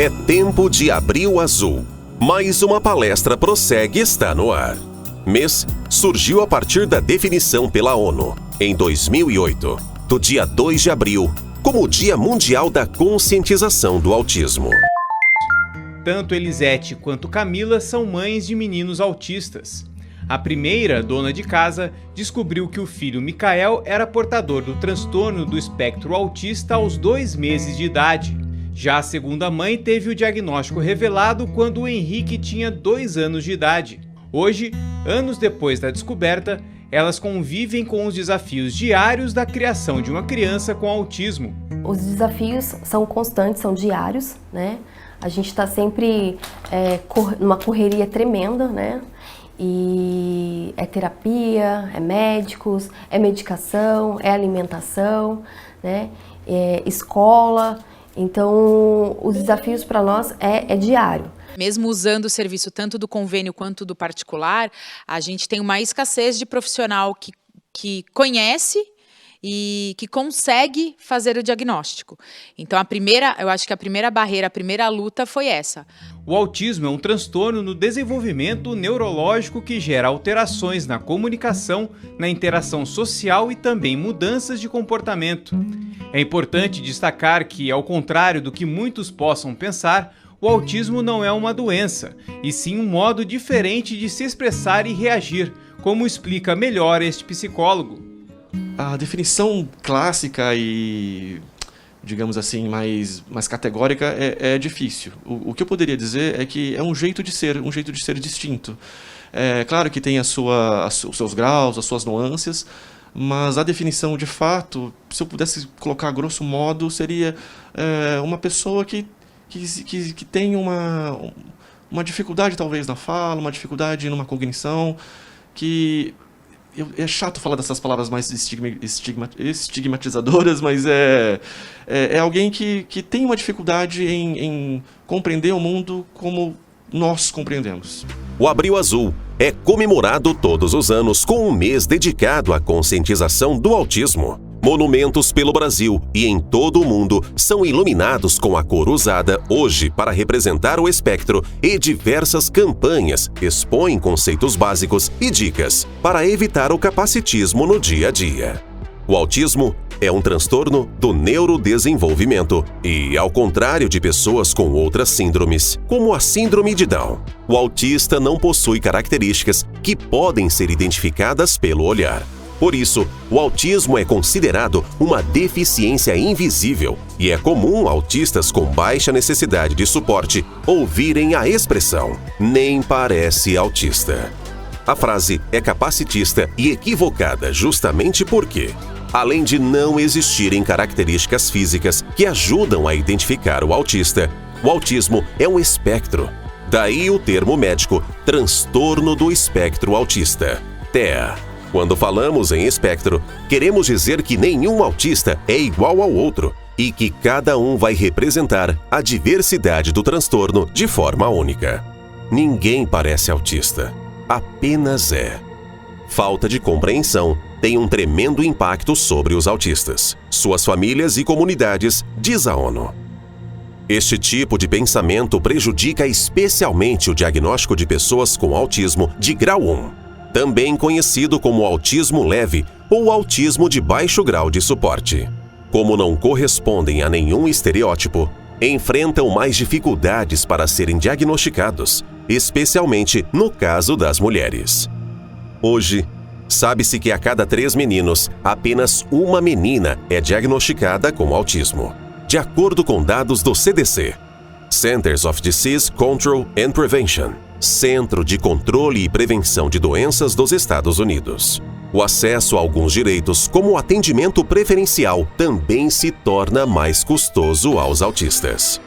É tempo de Abril Azul. Mais uma palestra prossegue e está no ar. Mês surgiu a partir da definição pela ONU, em 2008, do dia 2 de abril, como o Dia Mundial da Conscientização do Autismo. Tanto Elisete quanto Camila são mães de meninos autistas. A primeira, dona de casa, descobriu que o filho Micael era portador do transtorno do espectro autista aos 2 meses de idade. Já a segunda mãe teve o diagnóstico revelado quando o Henrique tinha 2 anos de idade. Hoje, anos depois da descoberta, elas convivem com os desafios diários da criação de uma criança com autismo. Os desafios são constantes, são diários, né? A gente está sempre numa correria tremenda, né? E é terapia, é médicos, é medicação, é alimentação, né? É escola. Então, os desafios para nós é diário. Mesmo usando o serviço tanto do convênio quanto do particular, a gente tem uma escassez de profissional que conhece e que consegue fazer o diagnóstico. Então, eu acho que a primeira barreira, a primeira luta foi essa. O autismo é um transtorno no desenvolvimento neurológico que gera alterações na comunicação, na interação social e também mudanças de comportamento. É importante destacar que, ao contrário do que muitos possam pensar, o autismo não é uma doença, e sim um modo diferente de se expressar e reagir, como explica melhor este psicólogo. A definição clássica e, digamos assim, mais categórica é difícil. O que eu poderia dizer é que é um jeito de ser distinto. É claro que tem os seus graus, as suas nuances, mas a definição de fato, se eu pudesse colocar a grosso modo, seria uma pessoa que tem uma dificuldade talvez na fala, uma dificuldade numa cognição, que é chato falar dessas palavras mais estigmatizadoras, mas é alguém que tem uma dificuldade em compreender o mundo como nós compreendemos. O Abril Azul é comemorado todos os anos com um mês dedicado à conscientização do autismo. Monumentos pelo Brasil e em todo o mundo são iluminados com a cor usada hoje para representar o espectro, e diversas campanhas expõem conceitos básicos e dicas para evitar o capacitismo no dia a dia. O autismo é um transtorno do neurodesenvolvimento e, ao contrário de pessoas com outras síndromes, como a síndrome de Down, o autista não possui características que podem ser identificadas pelo olhar. Por isso, o autismo é considerado uma deficiência invisível e é comum autistas com baixa necessidade de suporte ouvirem a expressão "nem parece autista". A frase é capacitista e equivocada justamente porque, além de não existirem características físicas que ajudam a identificar o autista, o autismo é um espectro. Daí o termo médico transtorno do espectro autista, TEA. Quando falamos em espectro, queremos dizer que nenhum autista é igual ao outro e que cada um vai representar a diversidade do transtorno de forma única. Ninguém parece autista, apenas é. Falta de compreensão tem um tremendo impacto sobre os autistas, suas famílias e comunidades, diz a ONU. Este tipo de pensamento prejudica especialmente o diagnóstico de pessoas com autismo de grau 1. Também conhecido como autismo leve ou autismo de baixo grau de suporte. Como não correspondem a nenhum estereótipo, enfrentam mais dificuldades para serem diagnosticados, especialmente no caso das mulheres. Hoje, sabe-se que a cada 3 meninos, apenas uma menina é diagnosticada com autismo, de acordo com dados do CDC, Centers of Disease Control and Prevention, Centro de Controle e Prevenção de Doenças dos Estados Unidos. O acesso a alguns direitos, como o atendimento preferencial, também se torna mais custoso aos autistas.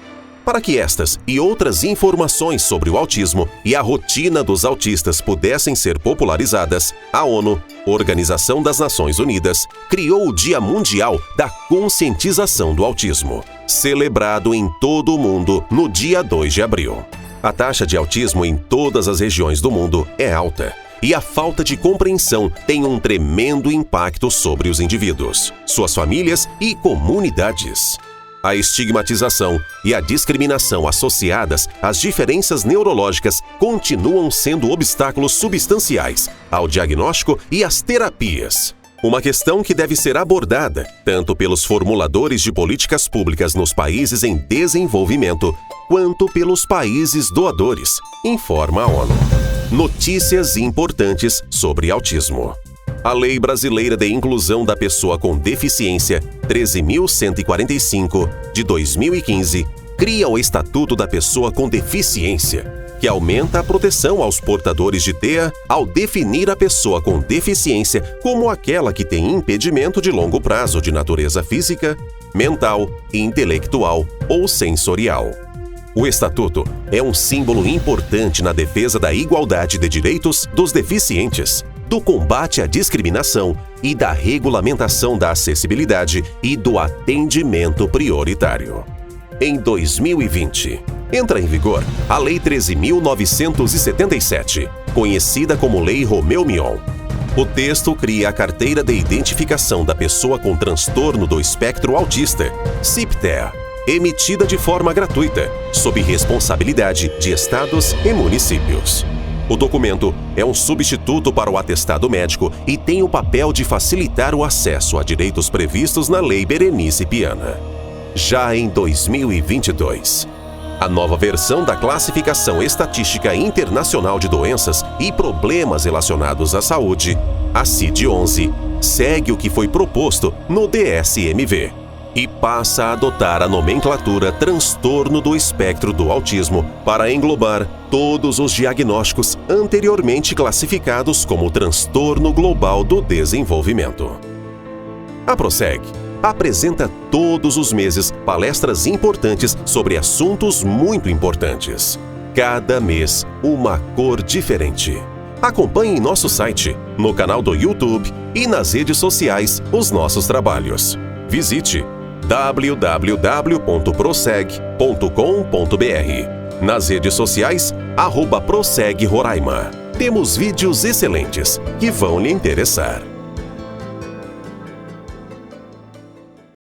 Para que estas e outras informações sobre o autismo e a rotina dos autistas pudessem ser popularizadas, a ONU, Organização das Nações Unidas, criou o Dia Mundial da Conscientização do Autismo, celebrado em todo o mundo no dia 2 de abril. A taxa de autismo em todas as regiões do mundo é alta, e a falta de compreensão tem um tremendo impacto sobre os indivíduos, suas famílias e comunidades. A estigmatização e a discriminação associadas às diferenças neurológicas continuam sendo obstáculos substanciais ao diagnóstico e às terapias. Uma questão que deve ser abordada tanto pelos formuladores de políticas públicas nos países em desenvolvimento, quanto pelos países doadores, informa a ONU. Notícias importantes sobre autismo. A Lei Brasileira de Inclusão da Pessoa com Deficiência, 13.145, de 2015, cria o Estatuto da Pessoa com Deficiência, que aumenta a proteção aos portadores de TEA ao definir a pessoa com deficiência como aquela que tem impedimento de longo prazo de natureza física, mental, intelectual ou sensorial. O Estatuto é um símbolo importante na defesa da igualdade de direitos dos deficientes, do combate à discriminação e da regulamentação da acessibilidade e do atendimento prioritário. Em 2020, entra em vigor a Lei 13.977, conhecida como Lei Romeu-Mion. O texto cria a Carteira de Identificação da Pessoa com Transtorno do Espectro Autista, CIP-TEA, emitida de forma gratuita, sob responsabilidade de estados e municípios. O documento é um substituto para o atestado médico e tem o papel de facilitar o acesso a direitos previstos na Lei Berenice Piana. Já em 2022, a nova versão da Classificação Estatística Internacional de Doenças e Problemas Relacionados à Saúde, a CID-11, segue o que foi proposto no DSM-V e passa a adotar a nomenclatura transtorno do espectro do autismo para englobar todos os diagnósticos anteriormente classificados como transtorno global do desenvolvimento. A PROSEG apresenta todos os meses palestras importantes sobre assuntos muito importantes. Cada mês, uma cor diferente. Acompanhe em nosso site, no canal do YouTube e nas redes sociais os nossos trabalhos. Visite www.proseg.com.br. Nas redes sociais, @ProsegRoraima. Temos vídeos excelentes que vão lhe interessar.